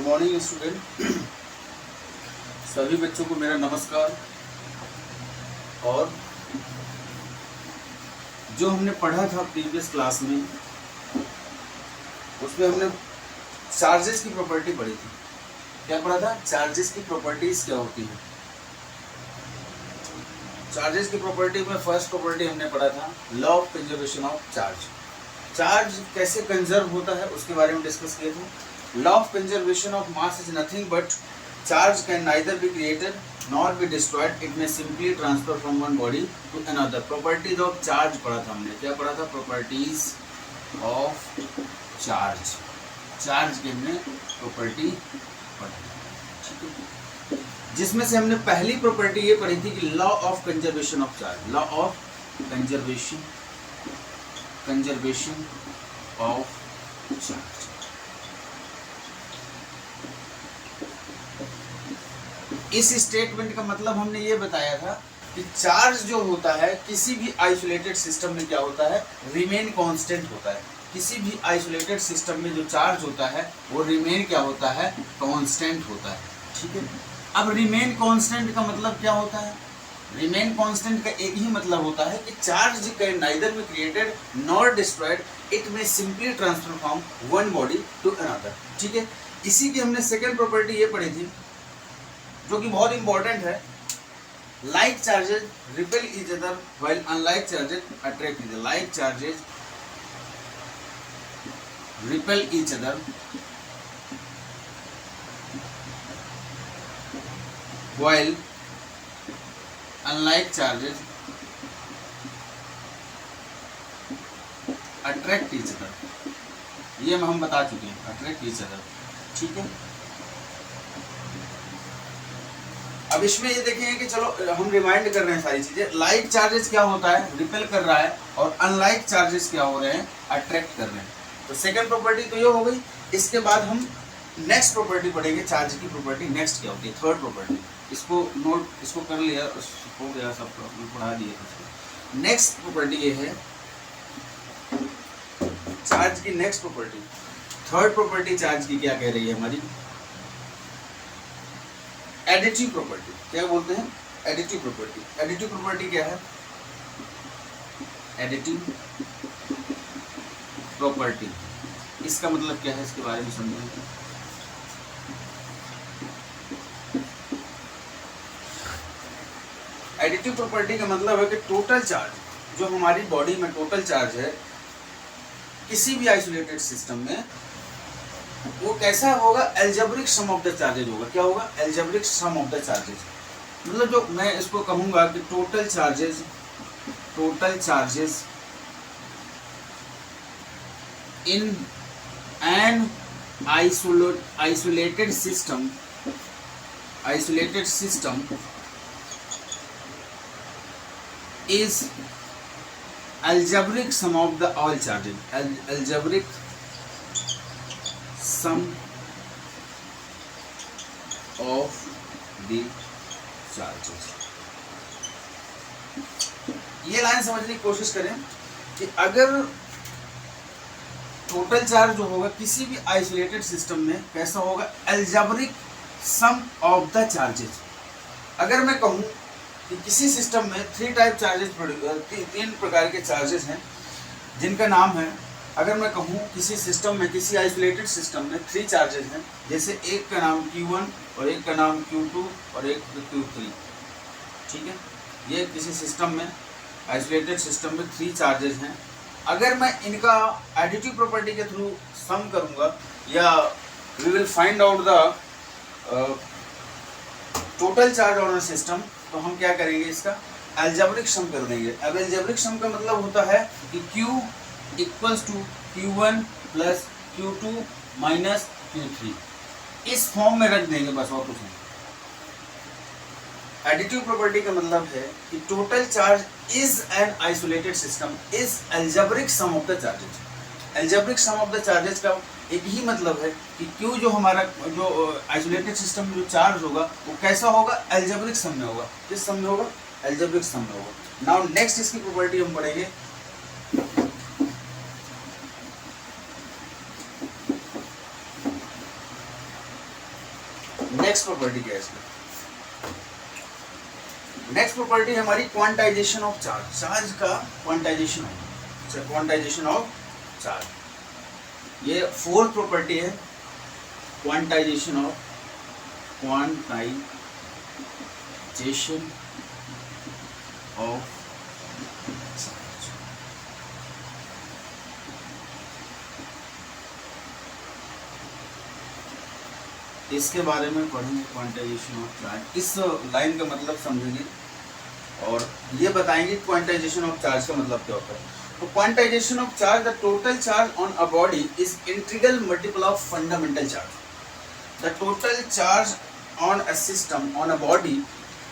Good morning student. सभी बच्चों को मेरा नमस्कार। और जो हमने पढ़ा था प्रीवियस क्लास में, उसमें हमने चार्जेस की प्रॉपर्टी पढ़ी थी। क्या पढ़ा था? चार्जेस की प्रॉपर्टीज क्या होती है। चार्जेस की प्रॉपर्टी में फर्स्ट प्रॉपर्टी हमने पढ़ा था law of conservation of charge. Charge कैसे कंजर्व होता है उसके बारे में डिस्कस किए थे। Law of conservation of mass is nothing but charge can neither be created nor be destroyed, it में simply transfer from one body to another. Properties of charge पढ़ा था हमने। क्या पढ़ा था? Properties of charge. चार्ज की हमने property पढ़ी, ठीक है। जिसमें से हमने पहली प्रॉपर्टी ये पढ़ी थी कि law of conservation of charge. Law of conservation of charge. इस स्टेटमेंट का मतलब हमने ये बताया था कि चार्ज जो होता है किसी भी आइसोलेटेड सिस्टम में क्या होता है? रिमेन कांस्टेंट होता है। किसी भी आइसोलेटेड सिस्टम में जो चार्ज होता है वो रिमेन क्या होता है? कांस्टेंट होता है, ठीक है। अब रिमेन कांस्टेंट का मतलब क्या होता है? रिमेन कांस्टेंट का एक ही मतलब होता है कि charge can neither be created nor destroyed, it में simply transfer from one body to another, ठीक है। इसी की हमने सेकेंड प्रॉपर्टी ये पढ़ी थी जो कि बहुत इंपॉर्टेंट है। Like charges repel each other while unlike charges attract each other. Like charges repel each other while unlike charges attract each other. ये हम बता चुके हैं, अट्रैक्ट ईच अदर, ठीक है। अब इसमें ये देखेंगे कि चलो हम रिमाइंड कर रहे हैं सारी चीजें। लाइक चार्जेस क्या होता है? रिपेल कर रहा है, और अनलाइक चार्जेस क्या हो रहे हैं? अट्रैक्ट कर रहे हैं। तो सेकंड प्रॉपर्टी तो ये हो गई। इसके बाद हम नेक्स्ट प्रॉपर्टी पढ़ेंगे, चार्ज की प्रॉपर्टी नेक्स्ट क्या होती है, थर्ड प्रॉपर्टी। इसको नोट, इसको कर लिया, हो गया सब, पढ़ा दिया। नेक्स्ट प्रॉपर्टी ये है चार्ज की। Next property, third property charge की क्या कह रही है हमारी? Additive property. क्या बोलते हैं? Additive property. एडिटिव प्रॉपर्टी क्या है? एडिटिव प्रॉपर्टी, इसका मतलब क्या है, इसके बारे में समझेंगे। एडिटिव प्रॉपर्टी का मतलब है कि टोटल चार्ज जो हमारी बॉडी में टोटल चार्ज है किसी भी आइसोलेटेड सिस्टम में, वो कैसा होगा? Algebraic sum of the charges होगा। क्या होगा? Algebraic sum of the charges. मतलब जो मैं इसको कहूंगा कि total charges in an isolated system is algebraic sum of the all charges. Algebraic sum of the charges. ये लाइन समझने की कोशिश करें कि अगर टोटल चार्ज जो होगा किसी भी आइसोलेटेड सिस्टम में कैसा होगा? Algebraic sum of the charges. अगर मैं कहूं कि किसी सिस्टम में तीन प्रकार के चार्जेस हैं जिनका नाम है, अगर मैं कहूँ किसी सिस्टम में, किसी आइसोलेटेड सिस्टम में 3 चार्जेस हैं, जैसे एक का नाम Q1 और एक का नाम Q2 और एक Q3, ठीक है। ये किसी सिस्टम में, आइसोलेटेड सिस्टम में 3 चार्जेस हैं। अगर मैं इनका एडिटिव प्रॉपर्टी के थ्रू सम करूँगा, या we will find out the total charge on a system, तो हम क्या करेंगे? इसका अलजेब्रिक सम कर देंगे। अब अलजेब्रिक सम का मतलब होता है कि Q equals to Q1 plus Q2 minus Q3। इस फॉर्म में रख देंगे, बस और कुछ नहीं। एडिटिव प्रॉपर्टी का मतलब है कि total charge is an isolated system is algebraic sum of the charges. Algebraic sum of the charges का एक ही मतलब है कि Q जो हमारा जो आइसोलेटेड सिस्टम में जो चार्ज होगा वो कैसा होगा? अलजेब्रिक सम में होगा। किस सम में होगा? अलजेब्रिक सम में होगा। नाउ नेक्स्ट इसकी प्रॉपर्टी हम पढ़ेंगे नेक्स्ट प्रॉपर्टी क्या है इसमें? नेक्स्ट प्रॉपर्टी है हमारी क्वांटाइजेशन ऑफ चार्ज। चार्ज का क्वांटाइजेशन है, क्वांटाइजेशन ऑफ चार्ज। ये फोर्थ प्रॉपर्टी है, क्वांटाइजेशन ऑफ चार्ज। इसके बारे में पढ़ेंगे, क्वांटाइजेशन ऑफ चार्ज। इस लाइन का मतलब समझेंगे और ये बताएंगे क्वांटाइजेशन ऑफ चार्ज का मतलब क्या होता है। तो quantization of charge, the total charge on a body is integral multiple of fundamental charge. The total charge on a system on a body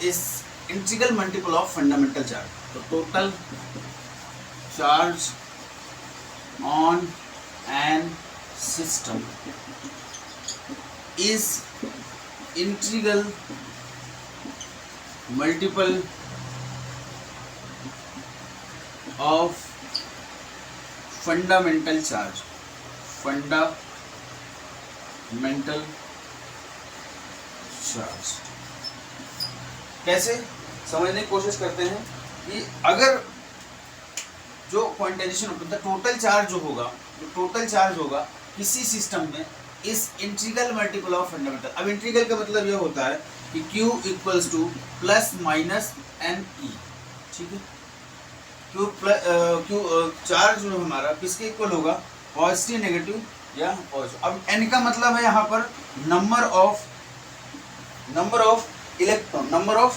is integral multiple of fundamental charge. तो total charge on an system is integral multiple of fundamental charge। fundamental charge कैसे समझने की कोशिश करते हैं कि अगर जो क्वांटाइजेशन होता है, टोटल चार्ज जो टोटल चार्ज होगा किसी सिस्टम में is integral multiple of fundamental. अब इंटीग्रल का मतलब ये होता है कि Q equals to plus minus n e, ठीक है। Q चार्ज जो हमारा किसके इक्वल होगा, पॉजिटिव नेगेटिव या पॉजिटिव। अब n का मतलब है यहाँ पर number of electron, number of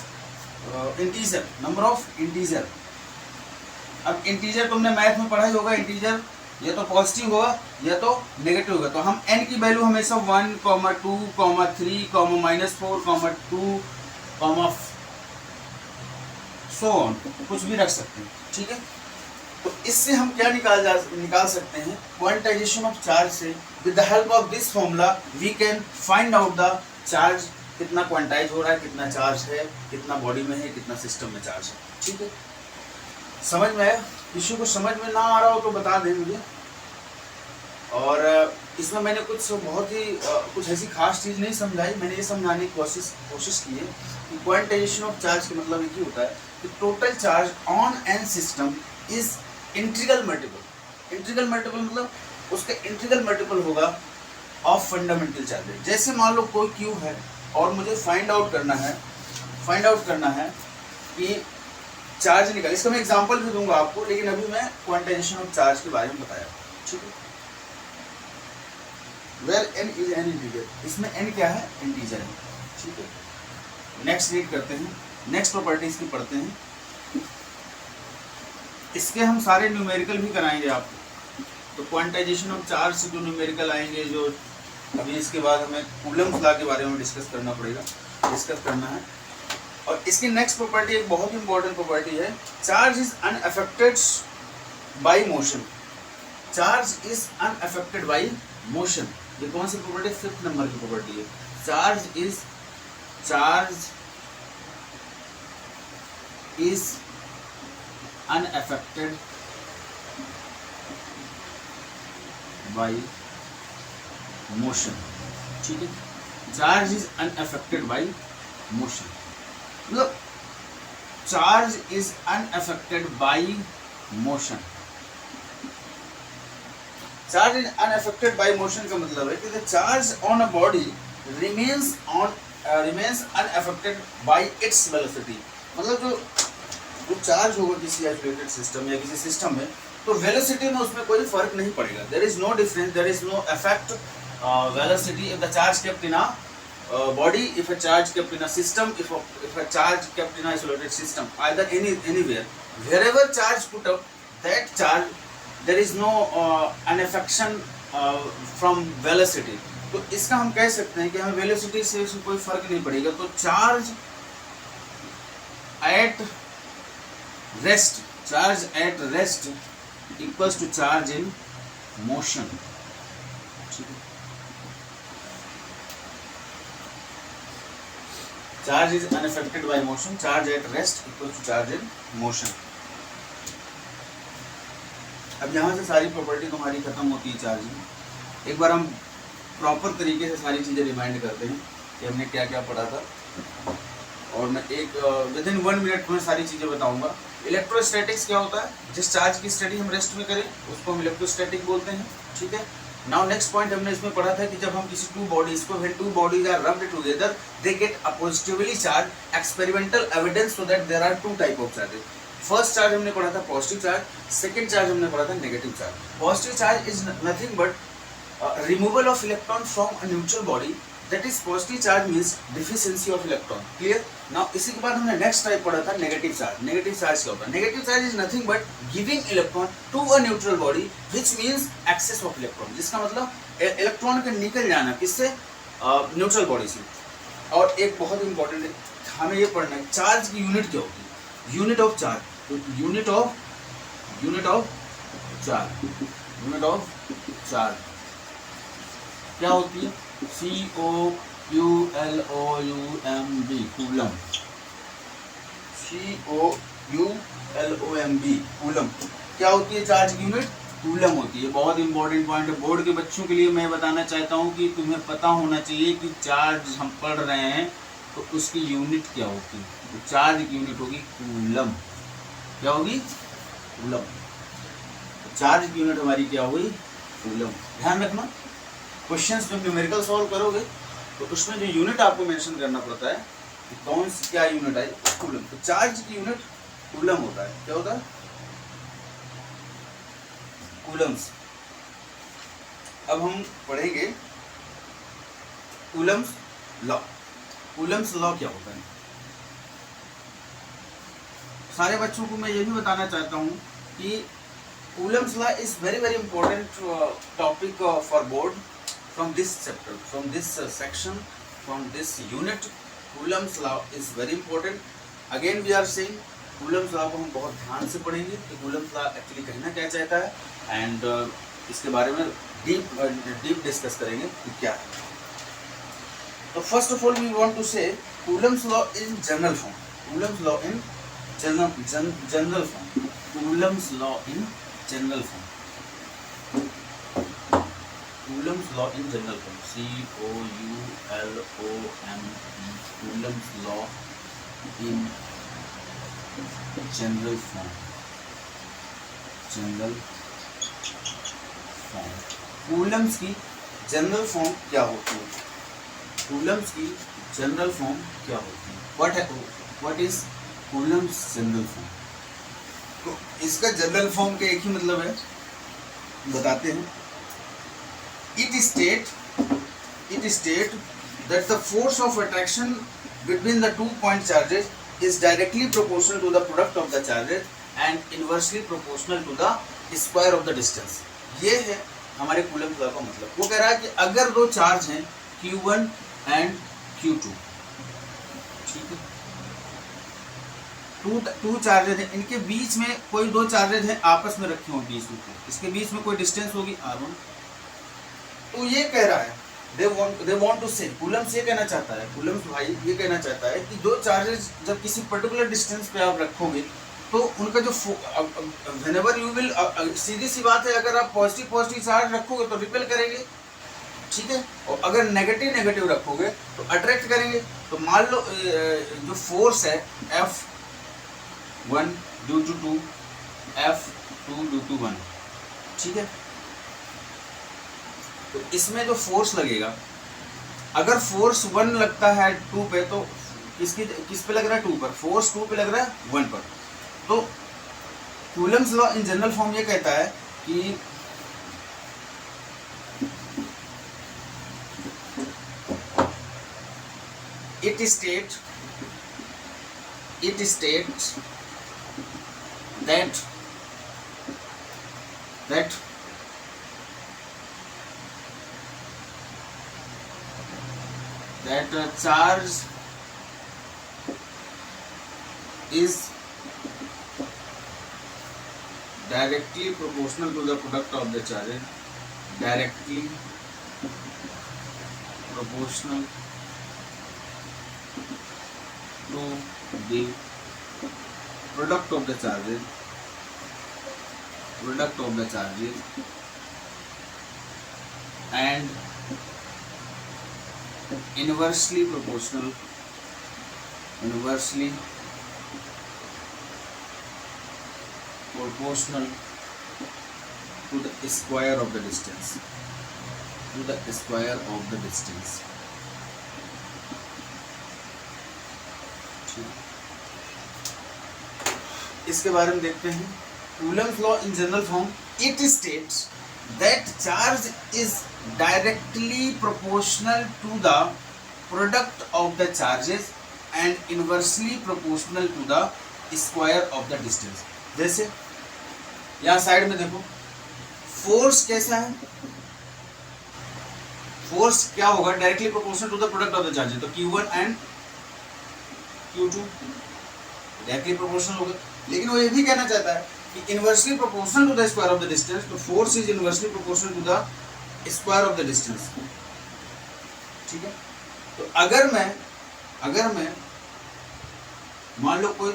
integer. अब इंटीजर तुमने मैथ में पढ़ा ही होगा, इंटीजर या तो पॉजिटिव होगा या तो नेगेटिव होगा। तो हम n की वैल्यू हमेशा 1, 2, 3, -4, 2, सो ऑन कुछ भी रख सकते हैं, ठीक है। तो इससे हम क्या निकाल सकते हैं, क्वांटाइजेशन ऑफ चार्ज से। With the help of this formula we can find out the charge, कितना क्वांटाइज हो रहा है, कितना चार्ज है, कितना बॉडी में है, कितना सिस्टम में चार्ज है, ठीक है। समझ में आया? किसी को समझ में ना आ रहा हो तो बता दें मुझे। और इसमें मैंने कुछ ऐसी खास चीज़ नहीं समझाई, मैंने ये समझाने की कोशिश की है कि क्वांटाइजेशन ऑफ चार्ज का मतलब ये होता है कि total charge on an system is integral multiple. Integral multiple मतलब उसका इंटीग्रल मल्टीपल होगा ऑफ फंडामेंटल चार्जेस। जैसे मान लो कोई Q है और मुझे फाइंड आउट करना है कि चार्ज निकाल। इसका मैं एग्जांपल भी दूंगा आपको, लेकिन अभी मैं क्वांटाइजेशन ऑफ चार्ज के बारे में बताया, ठीक है। Well n is an integer, इसमें n क्या है, इंटीजर है, ठीक है। नेक्स्ट रीड करते हैं, नेक्स्ट प्रॉपर्टी इसकी पढ़ते हैं। इसके हम सारे न्यूमेरिकल भी कराएंगे आपको। तो क्वांटाइजेशन ऑफ चार्ज से जो न्यूमेरिकल आएंगे, जो अभी इसके बाद हमें कूलम्स लॉ के बारे में डिस्कस करना है। और इसकी नेक्स्ट प्रॉपर्टी एक बहुत ही इंपॉर्टेंट प्रॉपर्टी है, charge is unaffected by motion. Charge is unaffected by motion. ये कौन सी प्रॉपर्टी, 5th नंबर की प्रॉपर्टी है। Charge is unaffected by motion, ठीक है। Charge is unaffected by motion मतलब charge is unaffected by motion. Charge is unaffected by motion का मतलब है कि the charge on a body remains unaffected by its velocity. मतलब जो चार्ज होगा किसी आइसोलेटेड सिस्टम या किसी सिस्टम में, तो वेलोसिटी में उसमें कोई फर्क नहीं पड़ेगा। There is no difference, there is no effect velocity if the charge kept in a body, if a charge kept in a system, if a charge kept in a isolated system, either anywhere, wherever charge put up, that charge there is no unaffection from velocity। तो इसका हम कह सकते हैं कि हमें velocity से कोई फर्क नहीं पड़ेगा। तो charge at rest equals to charge in motion, ठीक है। Charge is unaffected by motion, charge at rest equal to charge in motion. अब यहाँ से सारी प्रॉपर्टी तुम्हारी खत्म होती है चार्ज में। एक बार हम प्रॉपर तरीके से सारी चीज़ें रिमाइंड करते हैं। कि हमने क्या क्या पढ़ा था, और मैं एक विद इन 1 मिनट में सारी चीज़ें बताऊंगा। इलेक्ट्रोस्टैटिक्स क्या होता है, जिस चार्ज की स्टडी हम रेस्ट में करें उसको हम इलेक्ट्रोस्टैटिक बोलते हैं, ठीक है। नाउ नेक्स्ट पॉइंट हमने इसमें पढ़ा था कि जब हम किसी टू बॉडीज को, when two bodies are rubbed together they get a positively charge, experimental evidence so that there are two type of charges. First charge हमने पढ़ा था पॉजिटिव चार्ज, सेकंड चार्ज हमने पढ़ा था negative charge. Positive charge is nothing but removal of electron from a neutral body, that is positive charge means deficiency of electron, clear. Now इसी के बाद हमने नेक्स्ट टाइप पढ़ा था नेगेटिव चार्ज। नेगेटिव चार्ज क्या होता है, negative charge is nothing but giving electron to a neutral body which means excess of electron, जिसका मतलब इलेक्ट्रॉन का निकल जाना, किससे, न्यूट्रल बॉडी से। और एक बहुत इंपॉर्टेंट है, हमें ये पढ़ना है चार्ज की यूनिट क्या होती है, यूनिट ऑफ चार्ज। तो यूनिट ऑफ चार्ज क्या होती है, COULOUMB, कूलम। COULOMB, coulomb. क्या होती है चार्ज की यूनिट, कूलम होती है। बहुत इंपॉर्टेंट पॉइंट है, बोर्ड के बच्चों के लिए मैं बताना चाहता हूँ कि तुम्हें पता होना चाहिए कि चार्ज हम पढ़ रहे हैं तो उसकी यूनिट क्या होती है। तो चार्ज की यूनिट होगी कूलम। क्या होगी, कूलम। चार्ज की यूनिट हमारी क्या हुई, कूलम। ध्यान रखना, क्वेश्चंस में न्यूमेरिकल सॉल्व करोगे तो उसमें जो यूनिट आपको मेंशन करना पड़ता है कि कौन सी क्या यूनिट है, कूलम। तो चार्ज की यूनिट कूलम होता है। क्या होता है, कूलम्स। अब हम पढ़ेंगे कूलम्स लॉ। कूलम्स लॉ क्या होता है, सारे बच्चों को मैं ये भी बताना चाहता हूँ कि Coulomb's law is very very important topic for board from this chapter, from this section, from this unit. Coulomb's law is very important. Again we are saying Coulomb's law को हम बहुत ध्यान से पढ़ेंगे कि Coulomb's law एक्चुअली कहना क्या चाहता है, एंड इसके बारे में डीप डिस्कस करेंगे कि क्या है। तो first of all we want to say Coulomb's law in general form. Coulomb's law in general form. Coulomb's law in general form. Coulomb's law in general form. COULOMB. Coulomb's law in general form. General form. Coulomb's की general form क्या होती है, Coulomb's की general form क्या होती है, what is Coulomb's general form. तो इसका जनरल फॉर्म का एक ही मतलब है, बताते हैं। It state that the force of attraction between the 2 point charges is directly proportional to the product of the charges and inversely proportional to the square of the distance. ये है हमारे Coulomb's law का मतलब। वो कह रहा है कि अगर दो चार्ज हैं Q1 and Q2, ठीक है, टू चार्जेज हैं, इनके बीच में कोई दो चार्जेज हैं आपस में रखे हों बीच में, इसके बीच में कोई डिस्टेंस होगी R1। तो ये कह रहा है they want to say, Coulomb's ये कहना चाहता है, कूलम्स भाई ये कहना चाहता है कि दो चार्जेस जब किसी पर्टिकुलर डिस्टेंस पे आप रखोगे तो उनका जो whenever you will, सीधी सी बात है, अगर आप पॉजिटिव चार्ज रखोगे तो रिपेल करेंगे, ठीक है, और अगर नेगेटिव रखोगे तो अट्रैक्ट करेंगे। तो मान लो जो फोर्स है F1 due to 2, F2 due to 1, ठीक है। तो इसमें जो फोर्स लगेगा, अगर फोर्स 1 लगता है 2 पे तो किस पे लग रहा है, 2 पर, फोर्स 2 पे लग रहा है 1 पर। तो Coulomb's law in general form ये कहता है कि it states that charge is directly proportional to the product of the charges, directly proportional to the product of the charges, and inversely proportional to the square of the distance, इसके बारे में देखते हैं। Coulomb's law in general form, it states that charge is directly proportional to the product of the charges and inversely proportional to the square of the distance. जैसे यहाँ side में देखो, force कैसा है, फोर्स क्या होगा, directly proportional to the product of the charges, तो Q1 and Q2 directly proportional होगा। लेकिन वो ये भी कहना चाहता है कि inversely proportional to the square of the distance, तो force is inversely proportional to the square of the distance. ठीक है, तो अगर मैं मान लो कोई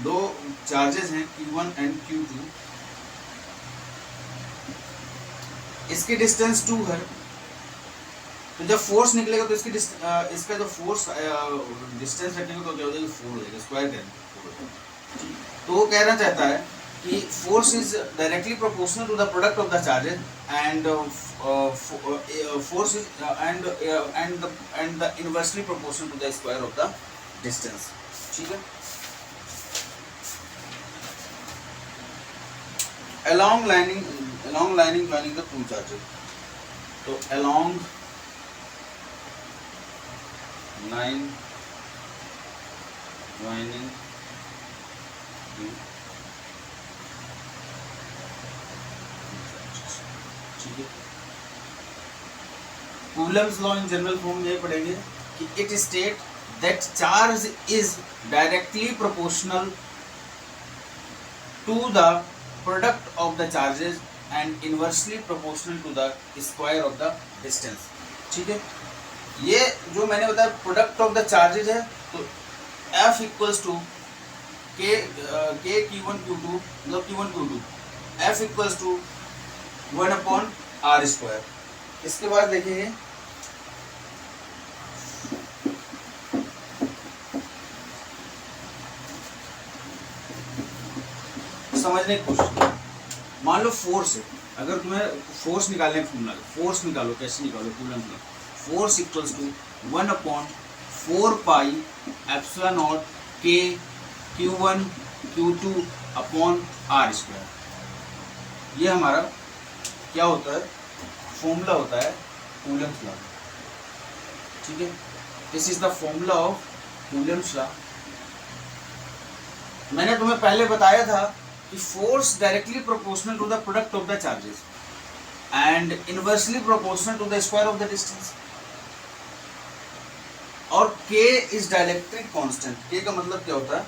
दो चार्जेस हैं Q1 एंड Q2, इसकी डिस्टेंस 2 है, तो जब फोर्स निकलेगा तो इसका जो फोर्स डिस्टेंस रखेंगे तो क्या हो जाएगा, 4 हो जाएगा, स्क्वायर करेंगे। तो वो कहना चाहता है कि force is directly proportional to the product of the charges and force is and the inversely proportional to the square of the distance. ठीक है, along lining joining the two charges, तो along line joining the ठीक है। Coulomb's law in general form में पढ़ेंगे कि it state that charge is directly proportional to the product of the charges and inversely proportional to the square of the distance. ठीक है, ये जो मैंने बताया प्रोडक्ट ऑफ द चार्जेस है, तो F इक्वल्स टू के Q1 Q2 मतलब Q1 Q2, F equals to 1/r²। इसके बाद देखिए समझने की कोशिश। मान लो फोर्स है, अगर तुम्हें फोर्स निकालने का फॉर्मूला, फोर्स निकालो, कैसे निकालो, Coulomb's law, force equals to 1/4 pi epsilon naught के Q1 Q2 अपॉन r²। ये हमारा क्या होता है, फॉर्मूला होता है कूलम्स लॉ। ठीक है, this is the formula of Coulomb's law. मैंने तुम्हें पहले बताया था कि force directly proportional to the product of the charges and inversely proportional to the square of the distance, और K is dielectric constant. K का मतलब क्या होता है,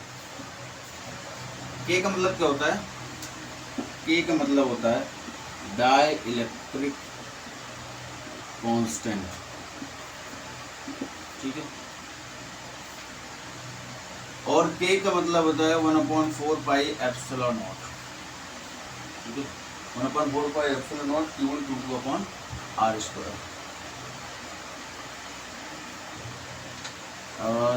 K का मतलब क्या होता है, K का मतलब होता है डाइलेक्ट्रिक कांस्टेंट। ठीक है, और K का मतलब होता है 1/4 पाई एप्सिलॉन नॉट। ठीक है, 1/4 pi epsilon naught Q1 Q2 upon r²। और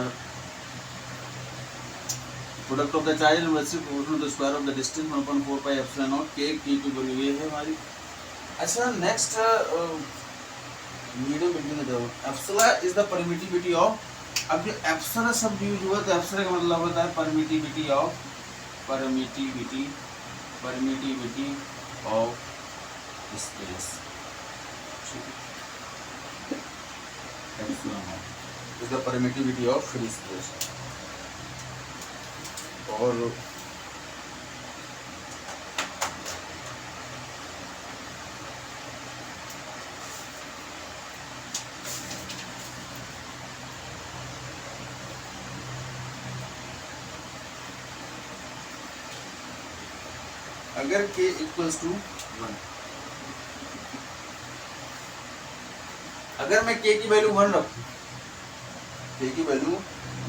product of the charge inversely proportional to the square of the distance 1/4 pi epsilon naught K की वैल्यू ये है हमारी। अच्छा, next medium between the epsilon is the permittivity of. अब जो epsilon शब्द use हुआ, तो एप्सिलॉन का मतलब होता है permittivity of space. Epsilon is the permittivity of free space. और अगर K इक्वल्स टू 1, अगर मैं K की वैल्यू 1 रखूं, K की वैल्यू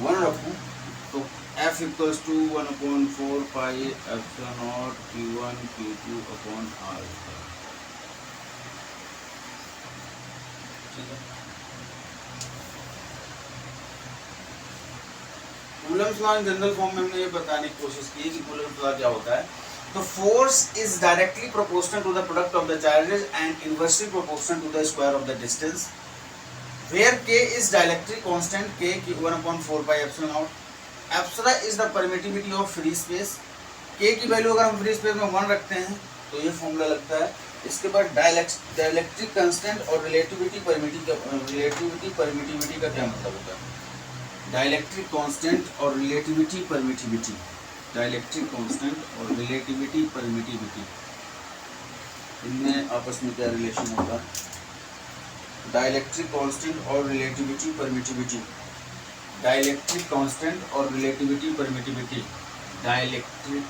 1 रखूं, तो F equals to 1/4 pi epsilon naught Q1 Q2 upon r²। ठीक है, Coulomb's law in general form में हमने ये बताने की कोशिश की कि कूलम्स लॉ क्या होता है। तो force is directly proportional to the product of the charges and inversely proportional to the square of the distance, where k is dielectric constant k की 1/4 pi epsilon naught. Epsilon is the permittivity of free space. k की value अगर हम free space में 1 रखते हैं तो ये formula लगता है। इसके बाद डाइलेक्ट्रिक कांस्टेंट और रिलेटिविटी परमिटिविटी का क्या मतलब होता है? डाइलेक्ट्रिक कांस्टेंट और रिलेटिविटी परमिटिविटी, डाइलेक्ट्रिक कांस्टेंट और रिलेटिविटी परमिटिविटी, इनमें आपस में क्या रिलेशन होता है? डाइलेक्ट्रिक कांस्टेंट और रिलेटिविटी परमिटिविटी, डाइलेक्ट्रिक कांस्टेंट और relativity permittivity, dielectric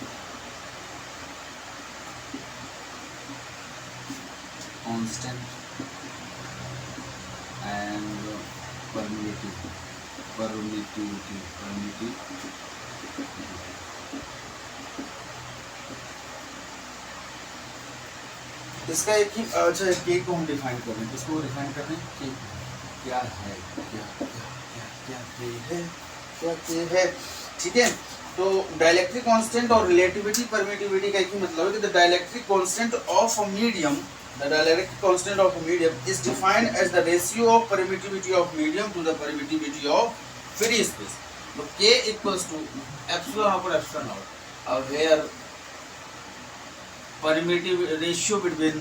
constant and permittivity. इसका एक ही अच्छा के को हम डिफाइन कर रहे हैं, इसको डिफाइन कर रहे हैं कि क्या है, क्या है, ठीक है। तो डाइलेक्ट्रिक कांस्टेंट और रिलेटिविटी परमिटिविटी का एक ही मतलब है कि the dielectric constant of a medium, the dielectric constant of a medium is defined as the ratio of permittivity of medium to the permittivity of free space. So k equals to epsilon upon epsilon naught, where permittive ratio between